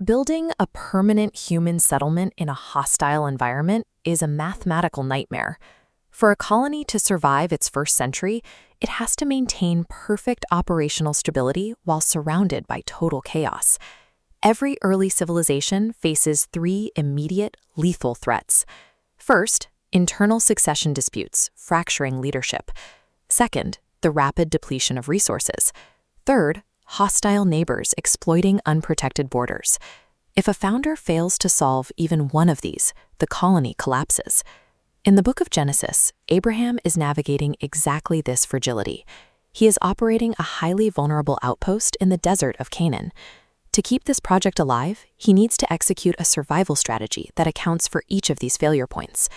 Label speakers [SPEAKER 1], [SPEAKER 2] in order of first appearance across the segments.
[SPEAKER 1] Building a permanent human settlement in a hostile environment is a mathematical nightmare. For a colony to survive its first century, it has to maintain perfect operational stability while surrounded by total chaos. Every early civilization faces three immediate, lethal threats. First, internal succession disputes, fracturing leadership. Second, the rapid depletion of resources. Third, hostile neighbors exploiting unprotected borders. If a founder fails to solve even one of these, the colony collapses. In the book of Genesis, Abraham is navigating exactly this fragility. He is operating a highly vulnerable outpost in the desert of Canaan. To keep this project alive, he needs to execute a survival strategy that accounts for each of these failure points.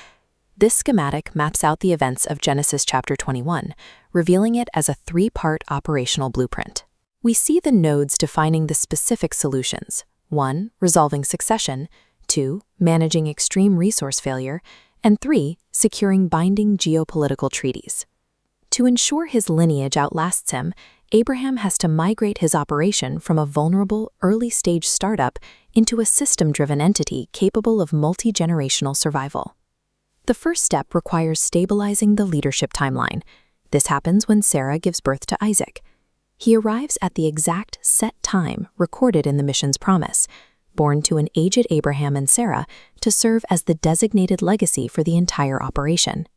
[SPEAKER 1] This schematic maps out the events of Genesis chapter 21, revealing it as a three-part operational blueprint. We see the nodes defining the specific solutions: 1. Resolving succession, 2. Managing extreme resource failure, and 3. Securing binding geopolitical treaties. To ensure his lineage outlasts him, Abraham has to migrate his operation from a vulnerable, early-stage startup into a system-driven entity capable of multi-generational survival. The first step requires stabilizing the leadership timeline. This happens when Sarah gives birth to Isaac. He arrives at the exact set time recorded in the mission's promise, born to an aged Abraham and Sarah to serve as the designated legacy for the entire operation.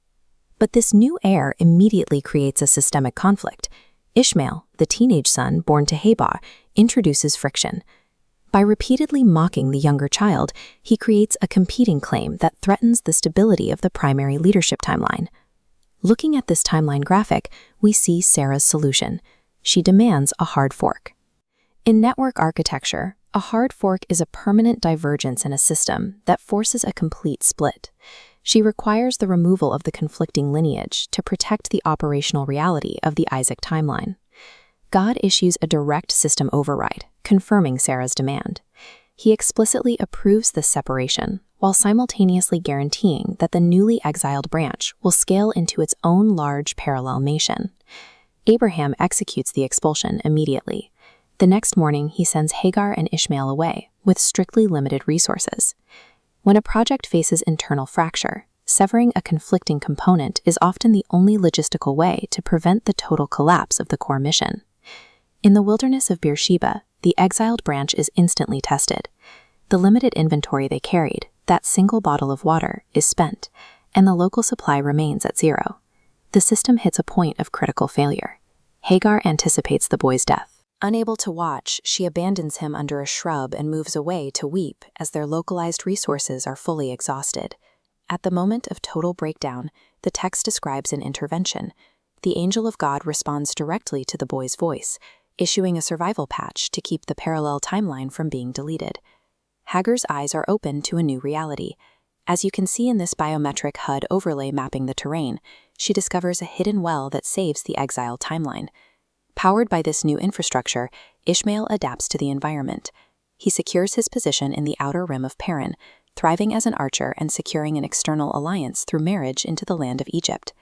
[SPEAKER 1] But this new heir immediately creates a systemic conflict. Ishmael, the teenage son born to Hagar, introduces friction. By repeatedly mocking the younger child, he creates a competing claim that threatens the stability of the primary leadership timeline. Looking at this timeline graphic, we see Sarah's solution. She demands a hard fork. In network architecture, a hard fork is a permanent divergence in a system that forces a complete split. She requires the removal of the conflicting lineage to protect the operational reality of the Isaac timeline. God issues a direct system override, confirming Sarah's demand. He explicitly approves this separation, while simultaneously guaranteeing that the newly exiled branch will scale into its own large parallel nation. Abraham executes the expulsion immediately. The next morning, he sends Hagar and Ishmael away, with strictly limited resources. When a project faces internal fracture, severing a conflicting component is often the only logistical way to prevent the total collapse of the core mission. In the wilderness of Beersheba, the exiled branch is instantly tested. The limited inventory they carried, that single bottle of water, is spent, and the local supply remains at zero. The system hits a point of critical failure. Hagar anticipates the boy's death. Unable to watch, she abandons him under a shrub and moves away to weep as their localized resources are fully exhausted. At the moment of total breakdown, the text describes an intervention. The angel of God responds directly to the boy's voice, issuing a survival patch to keep the parallel timeline from being deleted. Hagar's eyes are open to a new reality. As you can see in this biometric HUD overlay mapping the terrain, she discovers a hidden well that saves the exile timeline. Powered by this new infrastructure, Ishmael adapts to the environment. He secures his position in the outer rim of Paran, thriving as an archer and securing an external alliance through marriage into the land of Egypt.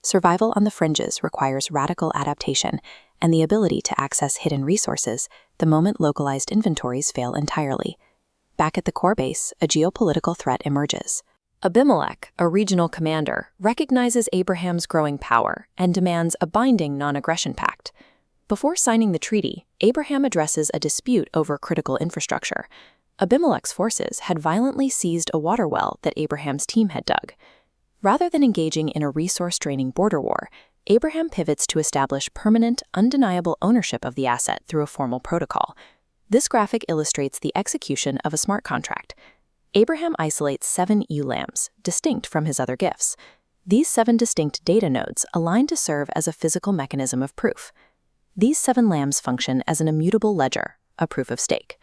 [SPEAKER 1] Survival on the fringes requires radical adaptation and the ability to access hidden resources the moment localized inventories fail entirely. Back at the core base, a geopolitical threat emerges. Abimelech, a regional commander, recognizes Abraham's growing power and demands a binding non-aggression pact. Before signing the treaty, Abraham addresses a dispute over critical infrastructure. Abimelech's forces had violently seized a water well that Abraham's team had dug. Rather than engaging in a resource-draining border war, Abraham pivots to establish permanent, undeniable ownership of the asset through a formal protocol. This graphic illustrates the execution of a smart contract. Abraham isolates 7 ewe-lambs, distinct from his other gifts. These 7 distinct data nodes align to serve as a physical mechanism of proof. These 7 lambs function as an immutable ledger, a proof of stake.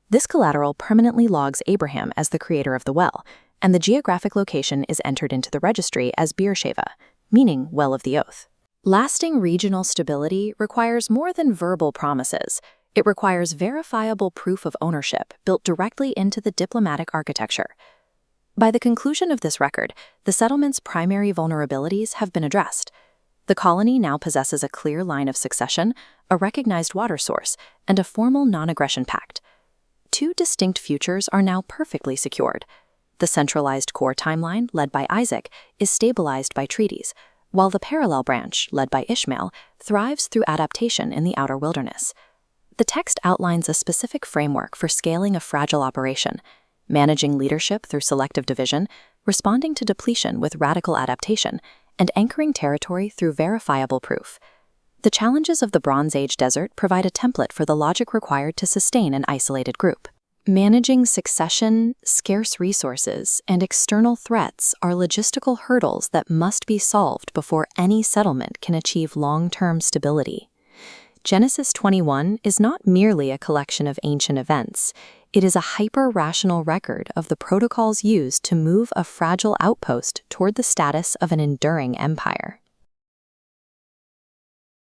[SPEAKER 1] This collateral permanently logs Abraham as the creator of the well, and the geographic location is entered into the registry as Beersheba, meaning well of the oath. Lasting regional stability requires more than verbal promises. It requires verifiable proof of ownership built directly into the diplomatic architecture. By the conclusion of this record, the settlement's primary vulnerabilities have been addressed. The colony now possesses a clear line of succession, a recognized water source, and a formal non-aggression pact. two distinct futures are now perfectly secured. The centralized core timeline, led by Isaac, is stabilized by treaties, while the parallel branch, led by Ishmael, thrives through adaptation in the outer wilderness. The text outlines a specific framework for scaling a fragile operation, managing leadership through selective division, responding to depletion with radical adaptation, and anchoring territory through verifiable proof. The challenges of the Bronze Age desert provide a template for the logic required to sustain an isolated group. Managing succession, scarce resources, and external threats are logistical hurdles that must be solved before any settlement can achieve long-term stability. Genesis 21 is not merely a collection of ancient events. It is a hyper-rational record of the protocols used to move a fragile outpost toward the status of an enduring empire.